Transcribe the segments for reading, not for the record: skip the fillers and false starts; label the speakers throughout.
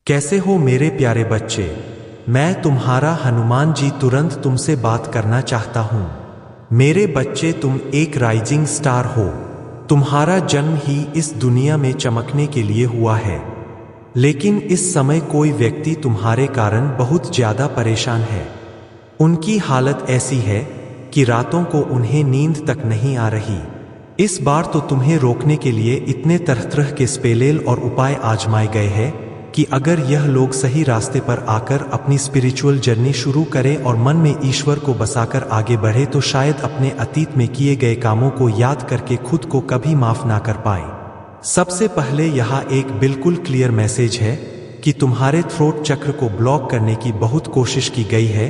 Speaker 1: कैसे हो मेरे प्यारे बच्चे? मैं तुम्हारा हनुमान जी तुरंत तुमसे बात करना चाहता हूँ। मेरे बच्चे, तुम एक राइजिंग स्टार हो। तुम्हारा जन्म ही इस दुनिया में चमकने के लिए हुआ है। लेकिन इस समय कोई व्यक्ति तुम्हारे कारण बहुत ज्यादा परेशान है। उनकी हालत ऐसी है कि रातों को उन्हें नींद तक नहीं आ रही। इस बार तो तुम्हें रोकने के लिए इतने तरह तरह के स्पेलेल और उपाय आजमाए गए हैं कि अगर यह लोग सही रास्ते पर आकर अपनी स्पिरिचुअल जर्नी शुरू करें और मन में ईश्वर को बसाकर आगे बढ़े तो शायद अपने अतीत में किए गए कामों को याद करके खुद को कभी माफ ना कर पाए। सबसे पहले यहाँ एक बिल्कुल क्लियर मैसेज है कि तुम्हारे थ्रोट चक्र को ब्लॉक करने की बहुत कोशिश की गई है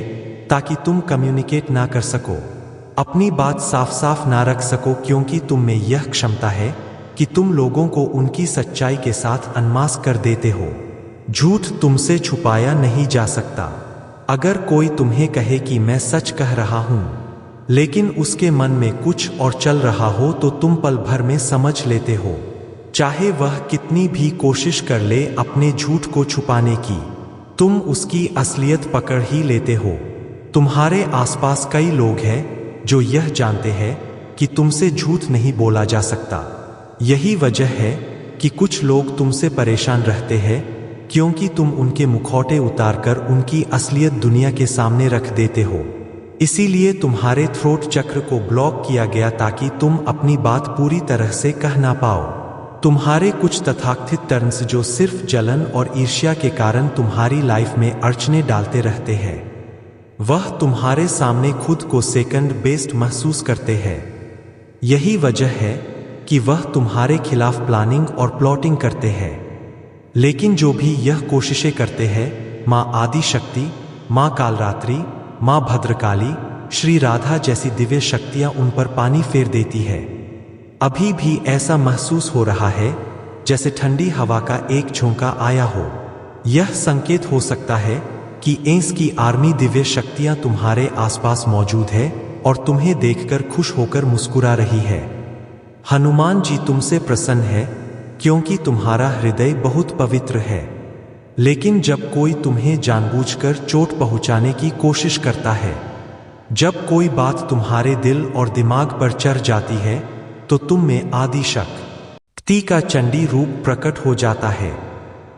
Speaker 1: ताकि तुम कम्युनिकेट ना कर सको, अपनी बात साफ साफ ना रख सको, क्योंकि तुम में यह क्षमता है कि तुम लोगों को उनकी सच्चाई के साथ अनमास्क कर देते हो। झूठ तुमसे छुपाया नहीं जा सकता। अगर कोई तुम्हें कहे कि मैं सच कह रहा हूं, लेकिन उसके मन में कुछ और चल रहा हो तो तुम पल भर में समझ लेते हो, चाहे वह कितनी भी कोशिश कर ले अपने झूठ को छुपाने की, तुम उसकी असलियत पकड़ ही लेते हो। तुम्हारे आसपास कई लोग हैं जो यह जानते हैं कि तुमसे झूठ नहीं बोला जा सकता। यही वजह है कि कुछ लोग तुमसे परेशान रहते हैं, क्योंकि तुम उनके मुखौटे उतारकर उनकी असलियत दुनिया के सामने रख देते हो। इसीलिए तुम्हारे थ्रोट चक्र को ब्लॉक किया गया ताकि तुम अपनी बात पूरी तरह से कह ना पाओ। तुम्हारे कुछ तथाकथित टर्न्स जो सिर्फ जलन और ईर्ष्या के कारण तुम्हारी लाइफ में अड़चने डालते रहते हैं, वह तुम्हारे सामने खुद को सेकंड बेस्ट महसूस करते हैं। यही वजह है कि वह तुम्हारे खिलाफ प्लानिंग और प्लॉटिंग करते हैं। लेकिन जो भी यह कोशिशें करते हैं, माँ आदि शक्ति, माँ कालरात्रि, माँ भद्रकाली, श्री राधा जैसी दिव्य शक्तियां उन पर पानी फेर देती है। अभी भी ऐसा महसूस हो रहा है जैसे ठंडी हवा का एक झोंका आया हो। यह संकेत हो सकता है कि एंस की आर्मी दिव्य शक्तियां तुम्हारे आसपास मौजूद है और तुम्हें देखकर खुश होकर मुस्कुरा रही है। हनुमान जी तुमसे प्रसन्न है क्योंकि तुम्हारा हृदय बहुत पवित्र है। लेकिन जब कोई तुम्हें जानबूझकर चोट पहुंचाने की कोशिश करता है, जब कोई बात तुम्हारे दिल और दिमाग पर चढ़ जाती है, तो तुम में आदि शक्ति का चंडी रूप प्रकट हो जाता है।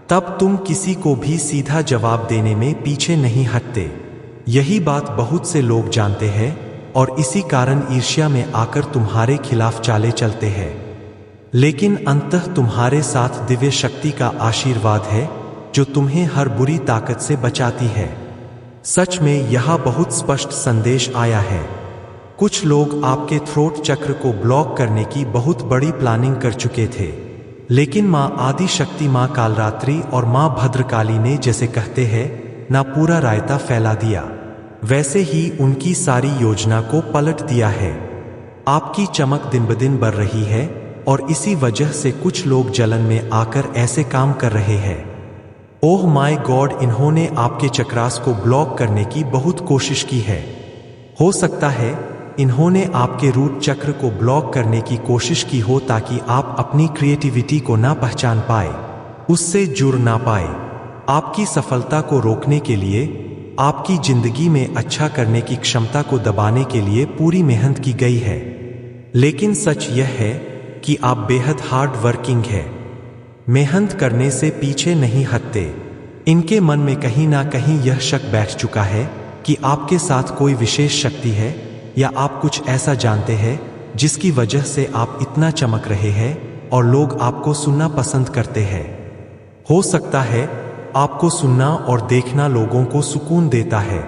Speaker 1: तब तुम किसी को भी सीधा जवाब देने में पीछे नहीं हटते। यही बात बहुत से लोग जानते हैं और इसी कारण ईर्ष्या में आकर तुम्हारे खिलाफ चाले चलते हैं। लेकिन अंततः तुम्हारे साथ दिव्य शक्ति का आशीर्वाद है जो तुम्हें हर बुरी ताकत से बचाती है। सच में यह बहुत स्पष्ट संदेश आया है। कुछ लोग आपके थ्रोट चक्र को ब्लॉक करने की बहुत बड़ी प्लानिंग कर चुके थे, लेकिन माँ आदि शक्ति, माँ कालरात्रि और माँ भद्रकाली ने जैसे कहते हैं ना पूरा रायता फैला दिया, वैसे ही उनकी सारी योजना को पलट दिया है। आपकी चमक दिन ब दिन बढ़ रही है और इसी वजह से कुछ लोग जलन में आकर ऐसे काम कर रहे हैं। ओह माय गॉड, इन्होंने आपके चक्रास को ब्लॉक करने की बहुत कोशिश की है। हो सकता है इन्होंने आपके रूट चक्र को ब्लॉक करने की कोशिश की हो ताकि आप अपनी क्रिएटिविटी को ना पहचान पाए, उससे जुड़ ना पाए। आपकी सफलता को रोकने के लिए, आपकी जिंदगी में अच्छा करने की क्षमता को दबाने के लिए पूरी मेहनत की गई है। लेकिन सच यह है कि आप बेहद हार्ड वर्किंग है, मेहनत करने से पीछे नहीं हटते। इनके मन में कहीं ना कहीं यह शक बैठ चुका है कि आपके साथ कोई विशेष शक्ति है या आप कुछ ऐसा जानते हैं जिसकी वजह से आप इतना चमक रहे हैं और लोग आपको सुनना पसंद करते हैं। हो सकता है आपको सुनना और देखना लोगों को सुकून देता है।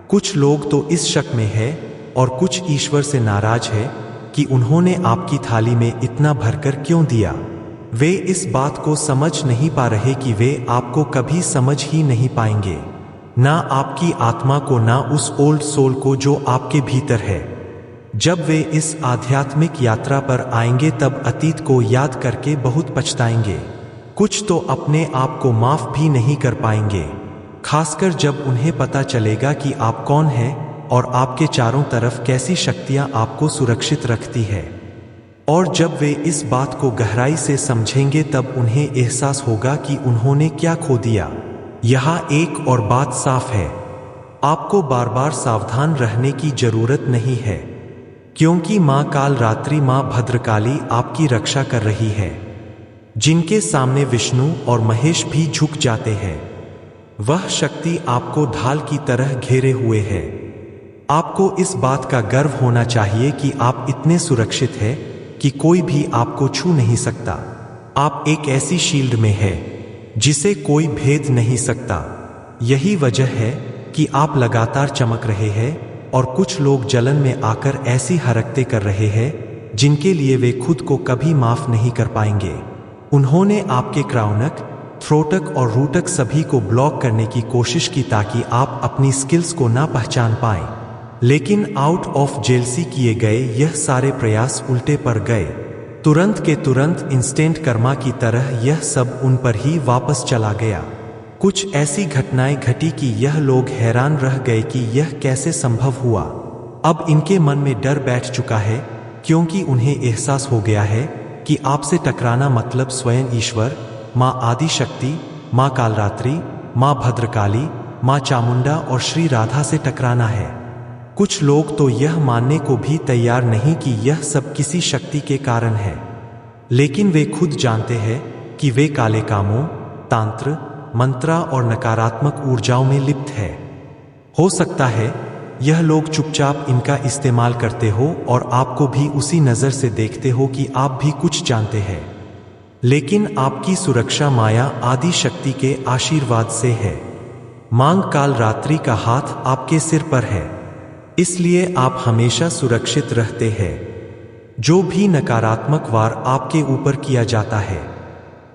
Speaker 1: कुछ लोग तो इस शक में है और कुछ ईश्वर से नाराज है कि उन्होंने आपकी थाली में इतना भरकर क्यों दिया। वे इस बात को समझ नहीं पा रहे कि वे आपको कभी समझ ही नहीं पाएंगे, ना आपकी आत्मा को, ना उस ओल्ड सोल को जो आपके भीतर है। जब वे इस आध्यात्मिक यात्रा पर आएंगे तब अतीत को याद करके बहुत पछताएंगे। कुछ तो अपने आप को माफ भी नहीं कर पाएंगे, खासकर जब उन्हें पता चलेगा कि आप कौन हैं और आपके चारों तरफ कैसी शक्तियां आपको सुरक्षित रखती है। और जब वे इस बात को गहराई से समझेंगे तब उन्हें एहसास होगा कि उन्होंने क्या खो दिया। यहाँ एक और बात साफ है, आपको बार बार सावधान रहने की जरूरत नहीं है, क्योंकि माँ काल रात्रि, माँ भद्रकाली आपकी रक्षा कर रही है, जिनके सामने विष्णु और महेश भी झुक जाते हैं। वह शक्ति आपको ढाल की तरह घेरे हुए है। आपको इस बात का गर्व होना चाहिए कि आप इतने सुरक्षित हैं कि कोई भी आपको छू नहीं सकता। आप एक ऐसी शील्ड में हैं जिसे कोई भेद नहीं सकता। यही वजह है कि आप लगातार चमक रहे हैं और कुछ लोग जलन में आकर ऐसी हरकतें कर रहे हैं जिनके लिए वे खुद को कभी माफ नहीं कर पाएंगे। उन्होंने आपके क्राउनक, थ्रोटक और रूटक सभी को ब्लॉक करने की कोशिश की ताकि आप अपनी स्किल्स को ना पहचान पाएं, लेकिन आउट ऑफ जेलसी किए गए यह सारे प्रयास उल्टे पड़ गए। तुरंत के तुरंत इंस्टेंट कर्मा की तरह यह सब उन पर ही वापस चला गया। कुछ ऐसी घटनाएं घटी कि यह लोग हैरान रह गए कि यह कैसे संभव हुआ। अब इनके मन में डर बैठ चुका है, क्योंकि उन्हें एहसास हो गया है कि आपसे टकराना मतलब स्वयं ईश्वर, माँ आदि शक्ति, माँ कालरात्रि, माँ भद्रकाली, माँ चामुंडा और श्री राधा से टकराना है। कुछ लोग तो यह मानने को भी तैयार नहीं कि यह सब किसी शक्ति के कारण है, लेकिन वे खुद जानते हैं कि वे काले कामों, तांत्र, मंत्रा और नकारात्मक ऊर्जाओं में लिप्त है। हो सकता है यह लोग चुपचाप इनका इस्तेमाल करते हो और आपको भी उसी नजर से देखते हो कि आप भी कुछ जानते हैं, लेकिन आपकी सुरक्षा माया आदि शक्ति के आशीर्वाद से है। मांग काल रात्रि का हाथ आपके सिर पर है, इसलिए आप हमेशा सुरक्षित रहते हैं। जो भी नकारात्मक वार आपके ऊपर किया जाता है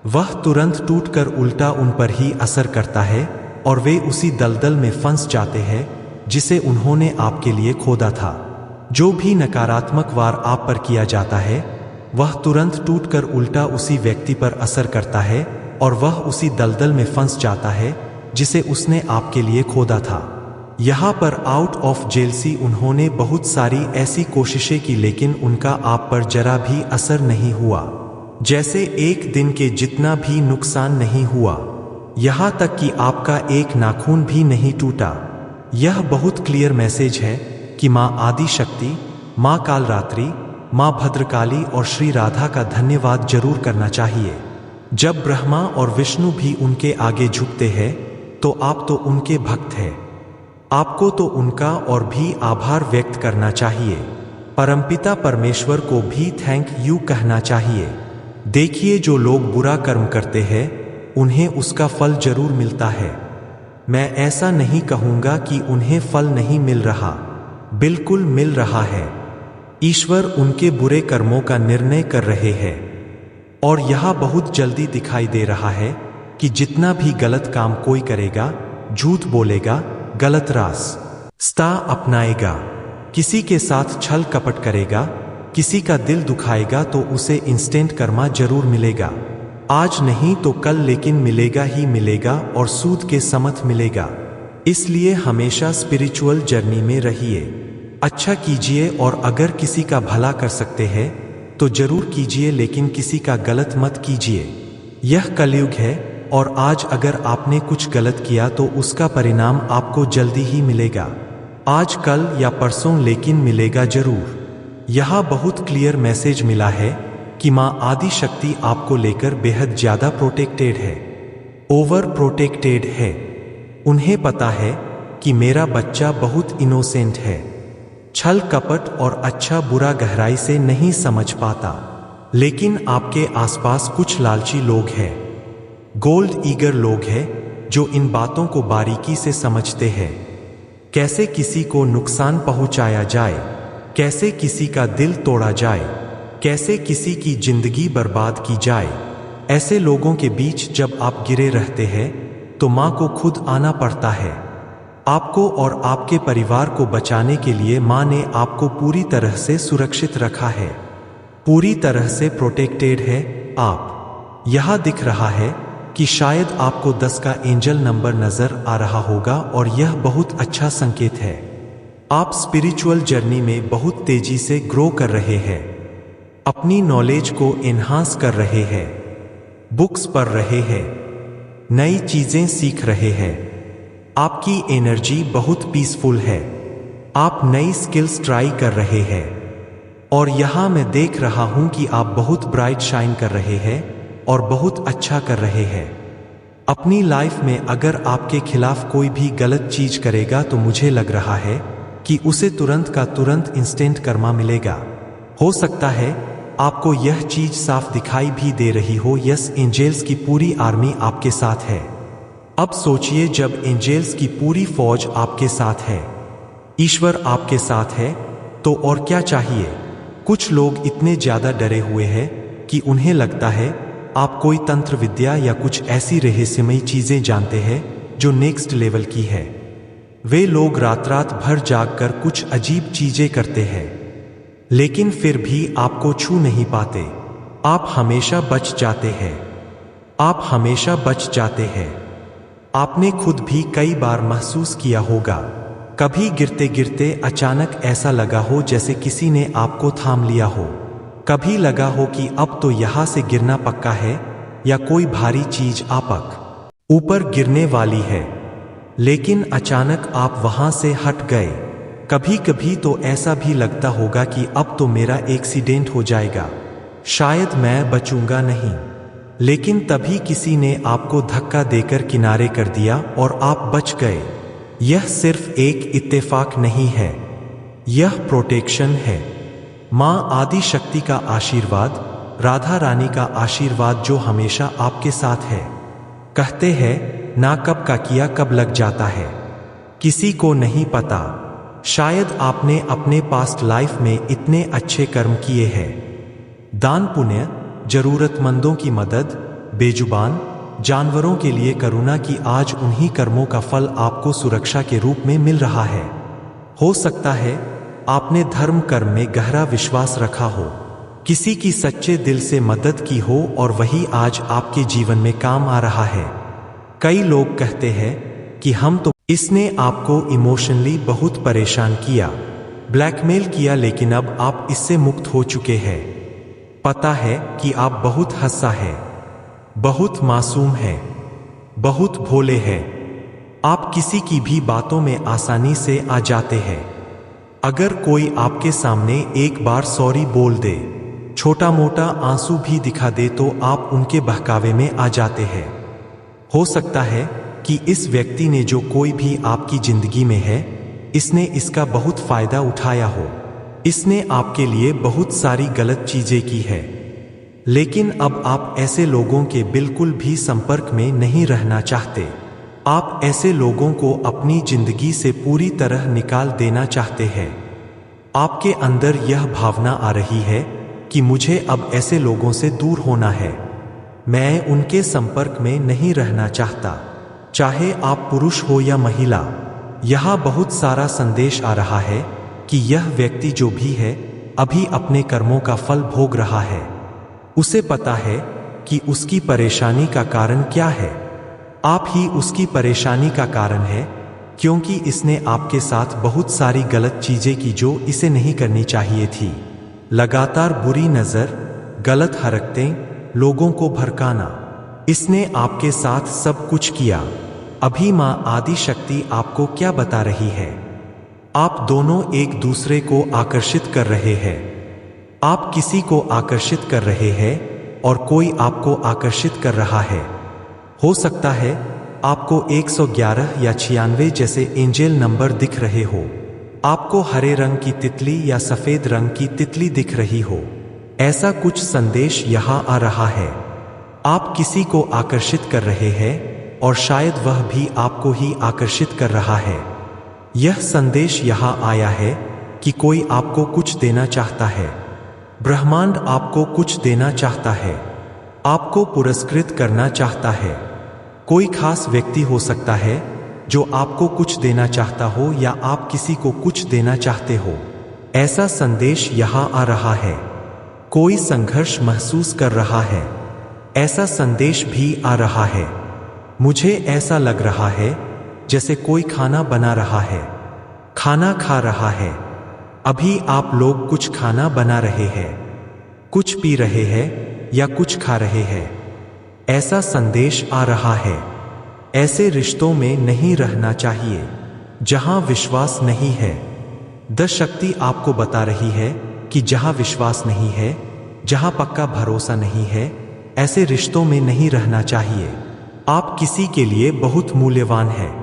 Speaker 1: वह तुरंत टूटकर उल्टा उन पर ही असर करता है और वे उसी दलदल में फंस जाते हैं जिसे उन्होंने आपके लिए खोदा था। जो भी नकारात्मक वार आप पर किया जाता है वह तुरंत टूटकर उल्टा उसी व्यक्ति पर असर करता है और वह उसी दलदल में फंस जाता है जिसे उसने आपके लिए खोदा था। यहाँ पर आउट ऑफ जेलसी उन्होंने बहुत सारी ऐसी कोशिशें की, लेकिन उनका आप पर जरा भी असर नहीं हुआ। जैसे एक दिन के जितना भी नुकसान नहीं हुआ, यहाँ तक कि आपका एक नाखून भी नहीं टूटा। यह बहुत क्लियर मैसेज है कि माँ आदि शक्ति, माँ कालरात्रि, माँ भद्रकाली और श्री राधा का धन्यवाद जरूर करना चाहिए। जब ब्रह्मा और विष्णु भी उनके आगे झुकते हैं तो आप तो उनके भक्त हैं। आपको तो उनका और भी आभार व्यक्त करना चाहिए। परमपिता परमेश्वर को भी थैंक यू कहना चाहिए। देखिए, जो लोग बुरा कर्म करते हैं उन्हें उसका फल जरूर मिलता है। मैं ऐसा नहीं कहूँगा कि उन्हें फल नहीं मिल रहा, बिल्कुल मिल रहा है। ईश्वर उनके बुरे कर्मों का निर्णय कर रहे हैं और यह बहुत जल्दी दिखाई दे रहा है कि जितना भी गलत काम कोई करेगा, झूठ बोलेगा, गलत रास्ता अपनाएगा, किसी के साथ छल कपट करेगा, किसी का दिल दुखाएगा, तो उसे इंस्टेंट कर्मा जरूर मिलेगा। आज नहीं तो कल, लेकिन मिलेगा ही मिलेगा और सूद के समथ मिलेगा। इसलिए हमेशा स्पिरिचुअल जर्नी में रहिए, अच्छा कीजिए और अगर किसी का भला कर सकते हैं तो जरूर कीजिए, लेकिन किसी का गलत मत कीजिए। यह कलयुग है और आज अगर आपने कुछ गलत किया तो उसका परिणाम आपको जल्दी ही मिलेगा, आज कल या परसों, लेकिन मिलेगा जरूर। यहाँ बहुत क्लियर मैसेज मिला है कि माँ आदि शक्ति आपको लेकर बेहद ज्यादा प्रोटेक्टेड है, ओवर प्रोटेक्टेड है। उन्हें पता है कि मेरा बच्चा बहुत इनोसेंट है, छल कपट और अच्छा बुरा गहराई से नहीं समझ पाता, लेकिन आपके आसपास कुछ लालची लोग हैं, गोल्ड ईगर लोग हैं जो इन बातों को बारीकी से समझते हैं। कैसे किसी को नुकसान पहुंचाया जाए, कैसे किसी का दिल तोड़ा जाए, कैसे किसी की जिंदगी बर्बाद की जाए। ऐसे लोगों के बीच जब आप गिरे रहते हैं तो माँ को खुद आना पड़ता है। आपको और आपके परिवार को बचाने के लिए माँ ने आपको पूरी तरह से सुरक्षित रखा है, पूरी तरह से प्रोटेक्टेड है आप। यह दिख रहा है कि शायद आपको 10 का एंजल नंबर नजर आ रहा होगा और यह बहुत अच्छा संकेत है। आप स्पिरिचुअल जर्नी में बहुत तेजी से ग्रो कर रहे हैं, अपनी नॉलेज को एनहांस कर रहे हैं, बुक्स पढ़ रहे हैं, नई चीजें सीख रहे हैं। आपकी एनर्जी बहुत पीसफुल है। आप नई स्किल्स ट्राई कर रहे हैं और यहाँ मैं देख रहा हूँ कि आप बहुत ब्राइट शाइन कर रहे हैं और बहुत अच्छा कर रहे हैं। अपनी लाइफ में अगर आपके खिलाफ कोई भी गलत चीज करेगा तो मुझे लग रहा है कि उसे तुरंत का तुरंत इंस्टेंट कर्मा मिलेगा। हो सकता है आपको यह चीज साफ दिखाई भी दे रही हो। यस, एंजेल्स की पूरी आर्मी आपके साथ है। अब सोचिए, जब एंजेल्स की पूरी फौज आपके साथ है, ईश्वर आपके साथ है, तो और क्या चाहिए। कुछ लोग इतने ज्यादा डरे हुए हैं कि उन्हें लगता है आप कोई तंत्र विद्या या कुछ ऐसी रहस्यमयी चीजें जानते हैं जो नेक्स्ट लेवल की है। वे लोग रात रात भर जागकर कुछ अजीब चीजें करते हैं, लेकिन फिर भी आपको छू नहीं पाते। आप हमेशा बच जाते हैं। आप हमेशा बच जाते हैं। आपने खुद भी कई बार महसूस किया होगा, कभी गिरते गिरते अचानक ऐसा लगा हो जैसे किसी ने आपको थाम लिया हो। कभी लगा हो कि अब तो यहां से गिरना पक्का है या कोई भारी चीज आपक ऊपर गिरने वाली है, लेकिन अचानक आप वहां से हट गए। कभी कभी तो ऐसा भी लगता होगा कि अब तो मेरा एक्सीडेंट हो जाएगा, शायद मैं बचूंगा नहीं। लेकिन तभी किसी ने आपको धक्का देकर किनारे कर दिया और आप बच गए। यह सिर्फ एक इत्तेफाक नहीं है, यह प्रोटेक्शन है। मां आदि शक्ति का आशीर्वाद, राधा रानी का आशीर्वाद जो हमेशा आपके साथ है। कहते हैं ना कब का किया कब लग जाता है, किसी को नहीं पता। शायद आपने अपने पास्ट लाइफ में इतने अच्छे कर्म किए हैं, दान पुण्य, जरूरतमंदों की मदद, बेजुबान जानवरों के लिए करुणा की, आज उन्हीं कर्मों का फल आपको सुरक्षा के रूप में मिल रहा है। हो सकता है आपने धर्म कर्म में गहरा विश्वास रखा हो, किसी की सच्चे दिल से मदद की हो और वही आज आपके जीवन में काम आ रहा है। कई लोग कहते हैं कि इसने आपको इमोशनली बहुत परेशान किया, ब्लैकमेल किया, लेकिन अब आप इससे मुक्त हो चुके हैं। पता है कि आप बहुत हंसा है, बहुत मासूम है, बहुत भोले हैं। आप किसी की भी बातों में आसानी से आ जाते हैं। अगर कोई आपके सामने एक बार सॉरी बोल दे, छोटा मोटा आंसू भी दिखा दे, तो आप उनके बहकावे में आ जाते हैं। हो सकता है कि इस व्यक्ति ने जो कोई भी आपकी जिंदगी में है, इसने इसका बहुत फायदा उठाया हो। इसने आपके लिए बहुत सारी गलत चीजें की है, लेकिन अब आप ऐसे लोगों के बिल्कुल भी संपर्क में नहीं रहना चाहते। आप ऐसे लोगों को अपनी जिंदगी से पूरी तरह निकाल देना चाहते हैं। आपके अंदर यह भावना आ रही है कि मुझे अब ऐसे लोगों से दूर होना है, मैं उनके संपर्क में नहीं रहना चाहता, चाहे आप पुरुष हो या महिला। यहाँ बहुत सारा संदेश आ रहा है कि यह व्यक्ति जो भी है अभी अपने कर्मों का फल भोग रहा है। उसे पता है कि उसकी परेशानी का कारण क्या है। आप ही उसकी परेशानी का कारण है, क्योंकि इसने आपके साथ बहुत सारी गलत चीजें की जो इसे नहीं करनी चाहिए थी। लगातार बुरी नजर, गलत हरकतें, लोगों को भड़काना, इसने आपके साथ सब कुछ किया। अभी मां आदि शक्ति आपको क्या बता रही है? आप दोनों एक दूसरे को आकर्षित कर रहे हैं। आप किसी को आकर्षित कर रहे हैं और कोई आपको आकर्षित कर रहा है। हो सकता है आपको 111 या 96 जैसे एंजेल नंबर दिख रहे हो। आपको हरे रंग की तितली या सफेद रंग की तितली दिख रही हो। ऐसा कुछ संदेश यहां आ रहा है। आप किसी को आकर्षित कर रहे हैं और शायद वह भी आपको ही आकर्षित कर रहा है। यह संदेश यहां आया है कि कोई आपको कुछ देना चाहता है। ब्रह्मांड आपको कुछ देना चाहता है, आपको पुरस्कृत करना चाहता है। कोई खास व्यक्ति हो सकता है जो आपको कुछ देना चाहता हो या आप किसी को कुछ देना चाहते हो। ऐसा संदेश यहां आ रहा है। कोई संघर्ष महसूस कर रहा है, ऐसा संदेश भी आ रहा है। मुझे ऐसा लग रहा है जैसे कोई खाना बना रहा है, खाना खा रहा है। अभी आप लोग कुछ खाना बना रहे हैं, कुछ पी रहे हैं या कुछ खा रहे हैं। ऐसा संदेश आ रहा है। ऐसे रिश्तों में नहीं रहना चाहिए जहां विश्वास नहीं है। द शक्ति आपको बता रही है कि जहां विश्वास नहीं है, जहां पक्का भरोसा नहीं है, ऐसे रिश्तों में नहीं रहना चाहिए। आप किसी के लिए बहुत मूल्यवान हैं।